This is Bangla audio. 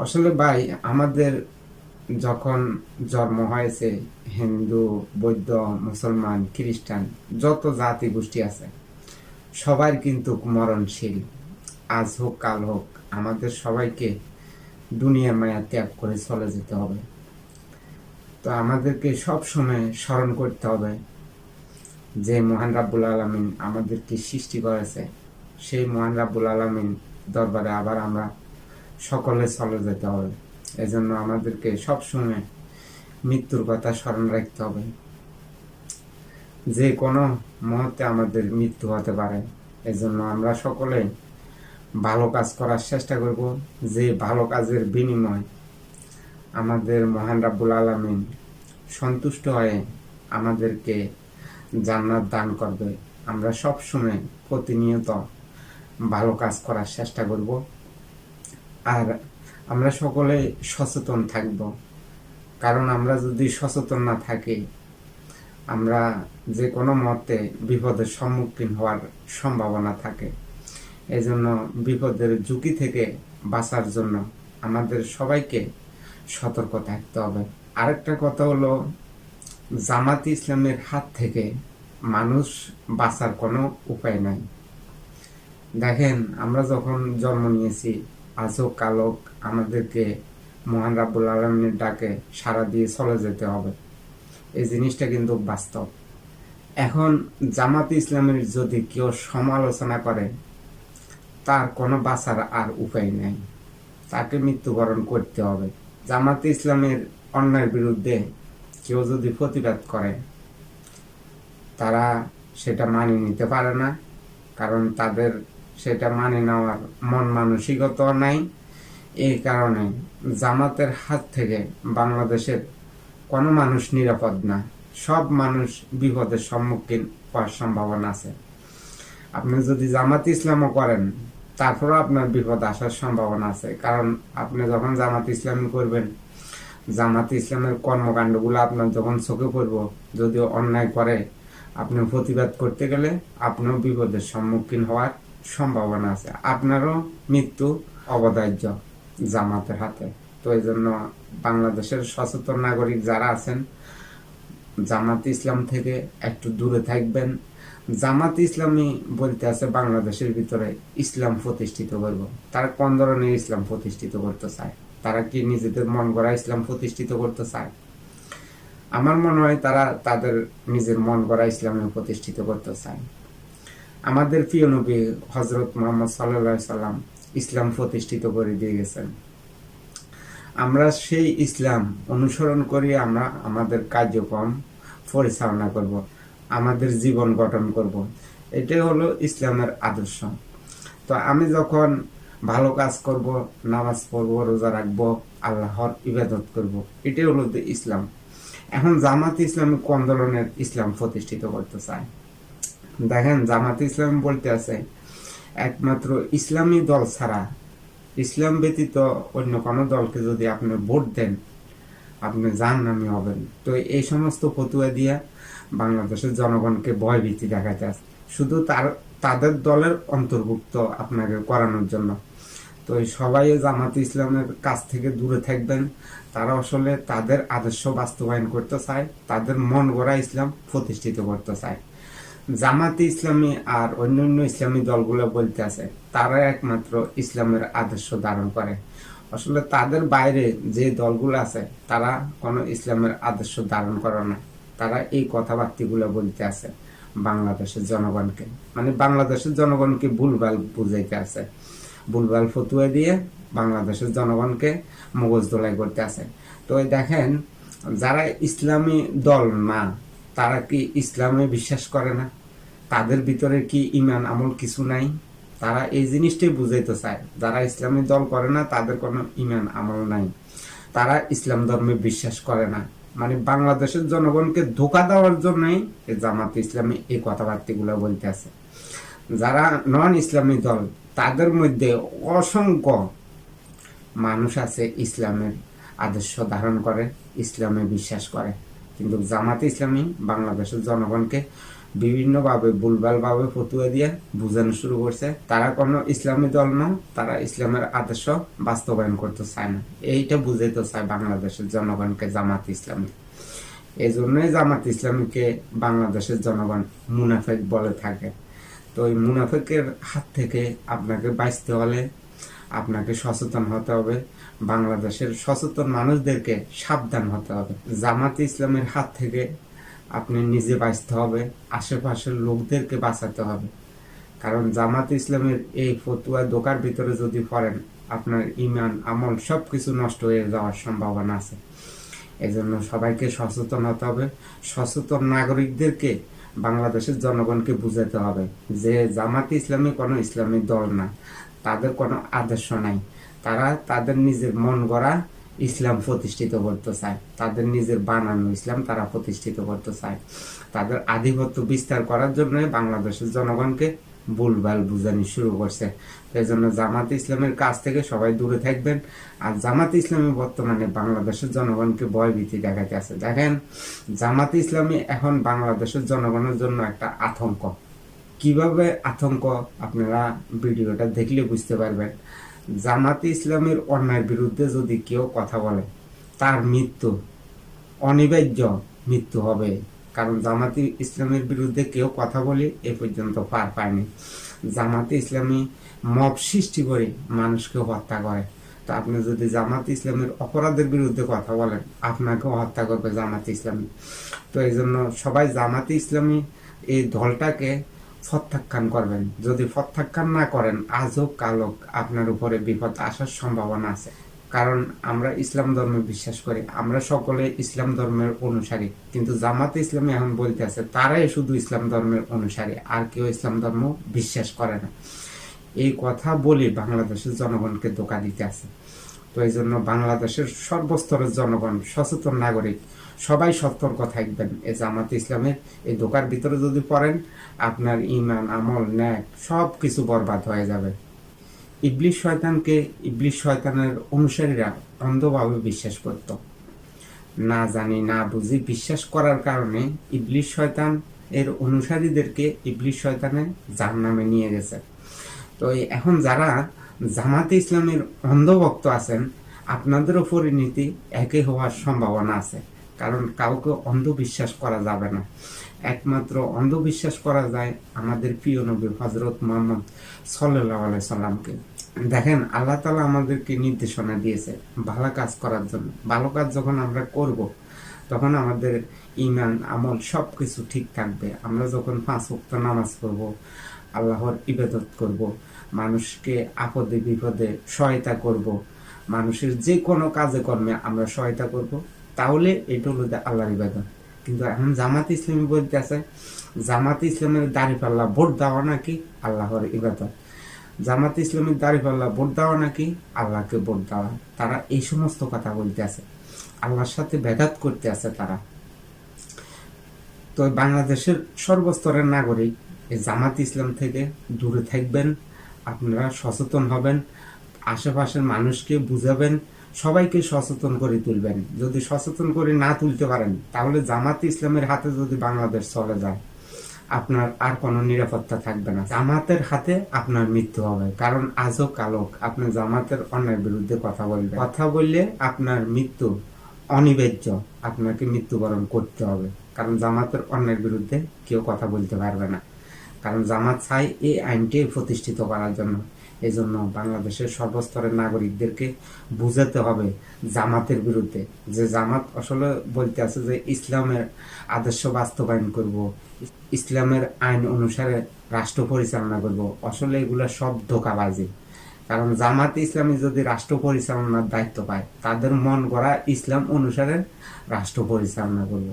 আসলে ভাই, আমাদের যখন জন্ম হয়েছে, হিন্দু, বৌদ্ধ, মুসলমান, খ্রিস্টান, যত জাতি গোষ্ঠী আছে সবার কিন্তু মরণশীল। আজ হোক কাল হোক আমাদের সবাইকে দুনিয়ার মায়া ত্যাগ করে চলে যেতে হবে। তো আমাদেরকে সব সময় স্মরণ করতে হবে যে মহান রাব্বুল আলামিন আমাদেরকে সৃষ্টি করেছে, সেই মহান রাব্বুল আলামিন দরবারে আবার আমরা সকলে চলে যেতে হবে। এজন্য আমাদেরকে সবসময় মৃত্যুর কথা স্মরণ রাখতে হবে। যে কোনো মুহূর্তে আমাদের মৃত্যু হতে পারে। এজন্য আমরা সকলে ভালো কাজ করার চেষ্টা করব, যে ভালো কাজের বিনিময় আমাদের মহান রাব্বুল আলামিন সন্তুষ্ট হয়ে আমাদেরকে জান্নাত দান করবে। আমরা সব সময় প্রতিনিয়ত ভালো কাজ করার চেষ্টা করব। আর আমরা সকলে সচেতন থাকব, কারণ আমরা যদি সচেতন না থাকি আমরা যে কোনো মুহূর্তে বিপদের সম্মুখীন হওয়ার সম্ভাবনা থাকে। এজন্য বিপদের ঝুঁকি থেকে বাঁচার জন্য আমাদের সবাইকে সতর্ক থাকতে হবে। আরেকটা কথা হলো, জামাত ইসলামের হাত থেকে মানুষ বাঁচার কোনো উপায় নাই। দেখেন, আমরা যখন জন্ম নিয়েছি, আজ হোক কাল হোক আমাদেরকে মহান রাব্বুল আলামিনের ডাকে সাড়া দিয়ে চলে যেতে হবে। এই জিনিসটা কিন্তু বাস্তব। এখন জামাত ইসলামের যদি কেউ সমালোচনা করে, তার কোনো বাঁচার আর উপায় নেই, তাকে মৃত্যুবরণ করতে হবে। জামাত ইসলামের অন্যায়ের বিরুদ্ধে কেউ যদি প্রতিবাদ করে, তারা সেটা মানিয়ে নিতে পারে না, কারণ তাদের সেটা মানে নেওয়ার মন মানসিকতা নাই। এই কারণে জামাতের হাত থেকে বাংলাদেশের কোনো মানুষ নিরাপদ না। সব মানুষ বিপদের সম্মুখীন হওয়ার সম্ভাবনা আছে। আপনি যদি জামাত ইসলামও করেন, তারপরেও আপনার বিপদ আসার সম্ভাবনা আছে। কারণ আপনি যখন জামাত ইসলামী করবেন, জামাত ইসলামের কর্মকাণ্ডগুলো আপনার যখন চোখে পড়ব, যদি অন্যায় করে, আপনি প্রতিবাদ করতে গেলে আপনিও বিপদের সম্মুখীন হওয়ার সম্ভাবনা আছে। আপনারও মৃত্যু অবধার্য জামাতের হাতে। তো এই জন্য বাংলাদেশের সচেতন নাগরিক যারা আছেন, জামাত ইসলাম থেকে একটু দূরে থাকবেন। জামাত ইসলামী বলতে আছে বাংলাদেশের ভিতরে ইসলাম প্রতিষ্ঠিত করব। তারা কোন ধরনের ইসলাম প্রতিষ্ঠিত করতে চায়? তারা কি নিজেদের মন গড়া ইসলাম প্রতিষ্ঠিত করতে চায়? আমার মনে হয় তারা তাদের নিজের মন গড়া ইসলামে প্রতিষ্ঠিত করতে চায়। আমাদের প্রিয় নবী হযরত মুহাম্মদ সাল্লাল্লাহু আলাইহি সাল্লাম ইসলাম প্রতিষ্ঠিত করে দিয়ে গেছেন। আমরা সেই ইসলাম অনুসরণ করি, আমরা আমাদের কার্যক্রম পরিচালনা করব, আমাদের জীবন গঠন করব। এটাই হলো ইসলামের আদর্শ। তো আমি যখন ভালো কাজ করব, নামাজ পড়বো, রোজা রাখবো, আল্লাহর ইবাদত করব, এটাই হলো ইসলাম। এখন জামাত ইসলামী কোন ধরনের ইসলাম প্রতিষ্ঠিত করতে চায়? দেখেন, জামাত ইসলাম বলতে আছে একমাত্র ইসলামী দল ছাড়া, ইসলাম ব্যতীত অন্য কোনো দলকে যদি আপনি ভোট দেন, আপনি জাহান্নামী হবেন। তো এই সমস্ত ফতুয়া দিয়া বাংলাদেশের জনগণকে ভয়ভীতি দেখাতে আছে, শুধু তাদের দলের অন্তর্ভুক্ত আপনাকে করানোর জন্য। তো সবাই জামাত ইসলামের কাছ থেকে দূরে থাকবেন। তারা আসলে তাদের আদর্শ বাস্তবায়ন করতে চায়, তাদের মন গড়া ইসলাম প্রতিষ্ঠিত করতে চায়। জামাতে ইসলামী আর অন্যান্য ইসলামী দলগুলো বলতে আছে তারা একমাত্র ইসলামের আদর্শ ধারণ করে। আসলে তাদের বাইরে যে দলগুলো আছে তারা কোনো ইসলামের আদর্শ ধারণ করে না। তারা এই কথাবার্তাগুলো বলতে আছে বাংলাদেশের জনগণকে, মানে বাংলাদেশের জনগণকে ভুলভাল বুঝাইতে আছে, ভুলভাল ফতুয়া দিয়ে বাংলাদেশের জনগণকে মগজ ধোলাই করতে আছে। তো দেখেন, যারা ইসলামী দল না, তারা কি ইসলামে বিশ্বাস করে না? তাদের ভিতরে কি ইমান আমল কিছু নাই? তারা এই জিনিসটাই বুঝাইতে চায়, যারা ইসলামী দল করে না তাদের কোনো ইমান আমল নাই, তারা ইসলাম ধর্মে বিশ্বাস করে না। মানে বাংলাদেশের জনগণকে ধোঁকা দেওয়ার জন্যই জামাত ইসলামী এই কথাবার্তাগুলো বলতে আছে। যারা নন ইসলামী দল, তাদের মধ্যে অসংখ্য মানুষ আছে ইসলামের আদর্শ ধারণ করে, ইসলামে বিশ্বাস করে, কিন্তু জামাত ইসলামী বাংলাদেশের জনগণকে বিভিন্নভাবে ভুলভালভাবে ফতুয়া দিয়ে বোঝানো শুরু করছে তারা কোনো ইসলামী দল না, তারা ইসলামের আদর্শ বাস্তবায়ন করতে চায় না। এইটা বুঝাইতে চায় বাংলাদেশের জনগণকে জামাত ইসলামী। এই জন্যই জামাত ইসলামীকে বাংলাদেশের জনগণ মুনাফেক বলে থাকে। তো এই মুনাফেকের হাত থেকে আপনাকে বাঁচতে হলে আপনাকে সচেতন হতে হবে, বাংলাদেশের সচেতন মানুষদেরকে সাবধান হতে হবে। জামাত ইসলামের হাত থেকে আপনি নিজে বাঁচতে হবে, আশেপাশের লোকদেরকে বাঁচাতে হবে। কারণ জামাত ইসলামের এই ফতুয়া দোকার ভিতরে যদি পড়েন, আপনার ইমান আমল সবকিছু নষ্ট হয়ে যাওয়ার সম্ভাবনা আছে। এজন্য সবাইকে সচেতন হতে হবে। সচেতন নাগরিকদেরকে বাংলাদেশের জনগণকে বুঝাতে হবে যে জামাত ইসলামী কোনো ইসলামী দল না, তাদের কোনো আদর্শ নাই। তারা তাদের নিজের মন গড়া ইসলাম প্রতিষ্ঠিত করতে চায়, তাদের নিজের বানানো ইসলাম তারা প্রতিষ্ঠিত করতে চায়। তাদের আধিপত্য বিস্তার করার জন্য বাংলাদেশের জনগণকে ভুলভাল বুঝানি শুরু করছে। এই জন্য জামাত ইসলামের কাছ থেকে সবাই দূরে থাকবেন। আর জামাত ইসলামী বর্তমানে বাংলাদেশের জনগণকে ভয়ভীতি দেখাতে আছে। দেখেন, জামাত ইসলামী এখন বাংলাদেশের জনগণের জন্য একটা আতঙ্ক। কিভাবে আতঙ্ক আপনারা ভিডিওটা দেখলে বুঝতে পারবেন। জামাতে ইসলামের অন্যায়ের বিরুদ্ধে যদি কেউ কথা বলে, তার মৃত্যু অনিবার্য মৃত্যু হবে। কারণ জামাতে ইসলামের বিরুদ্ধে কেউ কথা বলে এ পর্যন্ত পার পায়নি। জামাতে ইসলামী মব সৃষ্টি করে মানুষকে হত্যা করে। তো আপনি যদি জামাতে ইসলামের অপরাধের বিরুদ্ধে কথা বলেন, আপনাকেও হত্যা করবে জামাতে ইসলামী। তো এই জন্য সবাই জামাতে ইসলামী এই দলটাকে প্রত্যাখ্যান করবেন। যদি প্রত্যাখ্যান না করেন, আজও কালো আপনার উপরে বিপদ আসার সম্ভাবনা আছে। কারণ আমরা ইসলাম ধর্মে বিশ্বাস করি, আমরা সকলে ইসলাম ধর্মের অনুসারী। কিন্তু জামাতে ইসলামী এখন বলতে আছে তারাই শুধু ইসলাম ধর্মের অনুসারী, আর কেউ ইসলাম ধর্ম বিশ্বাস করে না। এই কথা বলে বাংলাদেশের জনগণকে ধোঁকা দিতে আছে। তো এই জন্য বাংলাদেশের সর্বস্তরের জনগণ, সচেতন নাগরিক সবাই সতর্ক থাকবেন। এই জামাত ইসলামের এই ধোঁকার ভিতরে যদি পড়েন, আপনার ইমান আমল ন্যায় সব কিছু বরবাদ হয়ে যাবে। ইবলিশ শয়তানকে ইবলিশ শয়তানের অনুসারীরা অন্ধভাবে বিশ্বাস করত। না জানি না বুঝি বিশ্বাস করার কারণে ইবলিশ শয়তান এর অনুসারীদেরকে ইবলিশ শয়তানে জাহান্নামে নিয়ে গেছে। তো এখন যারা জামাতে ইসলামের অন্ধভক্ত আছেন, আপনাদেরও পরিণতি একই হওয়ার সম্ভাবনা আছে। কারণ কাউকে অন্ধবিশ্বাস করা যাবে না। একমাত্র অন্ধবিশ্বাস করা যায় আমাদের প্রিয় নবী হযরত মুহাম্মদ সাল্লাল্লাহু আলাইহি সাল্লামকে। দেখেন, আল্লাহ তাআলা আমাদেরকে নির্দেশনা দিয়েছে ভালো কাজ করার জন্য। ভালো কাজ যখন আমরা করব, তখন আমাদের ঈমান আমল সবকিছু ঠিক থাকবে। আমরা যখন 5 ওয়াক্ত নামাজ পড়ব, আল্লাহর ইবাদত করব, মানুষকে আপদে বিপদে সহায়তা করব, মানুষের যে কোনো কাজে কর্মে আমরা সহায়তা করব, তাহলে এটা হলো আল্লাহর ইবাদত। কিন্তু এখন জামাত ইসলামী বলতে আছে জামাত ইসলামের দাঁড়িপাল্লা ভোট দেওয়া নাকি আল্লাহর ইবাদত, জামাত ইসলামের দাঁড়িপাল্লা ভোট দেওয়া নাকি আল্লাহকে ভোট দেওয়া। তারা এই সমস্ত কথা বলতে আছে, আল্লাহর সাথে ভেদাত করতে আছে তারা। তো বাংলাদেশের সর্বস্তরের নাগরিক এই জামাত ইসলাম থেকে দূরে থাকবেন। আপনারা সচেতন হবেন, আশেপাশের মানুষকে বুঝাবেন, সবাইকে সচেতন করে তুলবেন। যদি সচেতন করে না তুলতে পারেন, তাহলে জামাত ইসলামের হাতে যদি বাংলাদেশ চলে যায়, আপনার আর কোনো নিরাপত্তা থাকবে না। জামাতের হাতে আপনার মৃত্যু হবে। কারণ আজও কালো আপনি জামাতের অন্যায়ের বিরুদ্ধে কথা বলবেন, কথা বললে আপনার মৃত্যু অনিবার্য, আপনাকে মৃত্যুবরণ করতে হবে। কারণ জামাতের অন্যায়ের বিরুদ্ধে কেউ কথা বলতে পারবে না। কারণ জামাত চাই এই আইনটি প্রতিষ্ঠিত করার জন্য। এই জন্য বাংলাদেশের সর্বস্তরের নাগরিকদেরকে বুঝাতে হবে জামাতের বিরুদ্ধে, যে জামাত আসলে বলতে আছে যে ইসলামের আদর্শ বাস্তবায়ন করব, ইসলামের আইন অনুসারে রাষ্ট্র পরিচালনা করব। আসলে এগুলো সব ধোঁকাবাজি। কারণ জামাত ইসলামী যদি রাষ্ট্র পরিচালনার দায়িত্ব পায়, তাদের মন গড়া ইসলাম অনুসারে রাষ্ট্র পরিচালনা করব।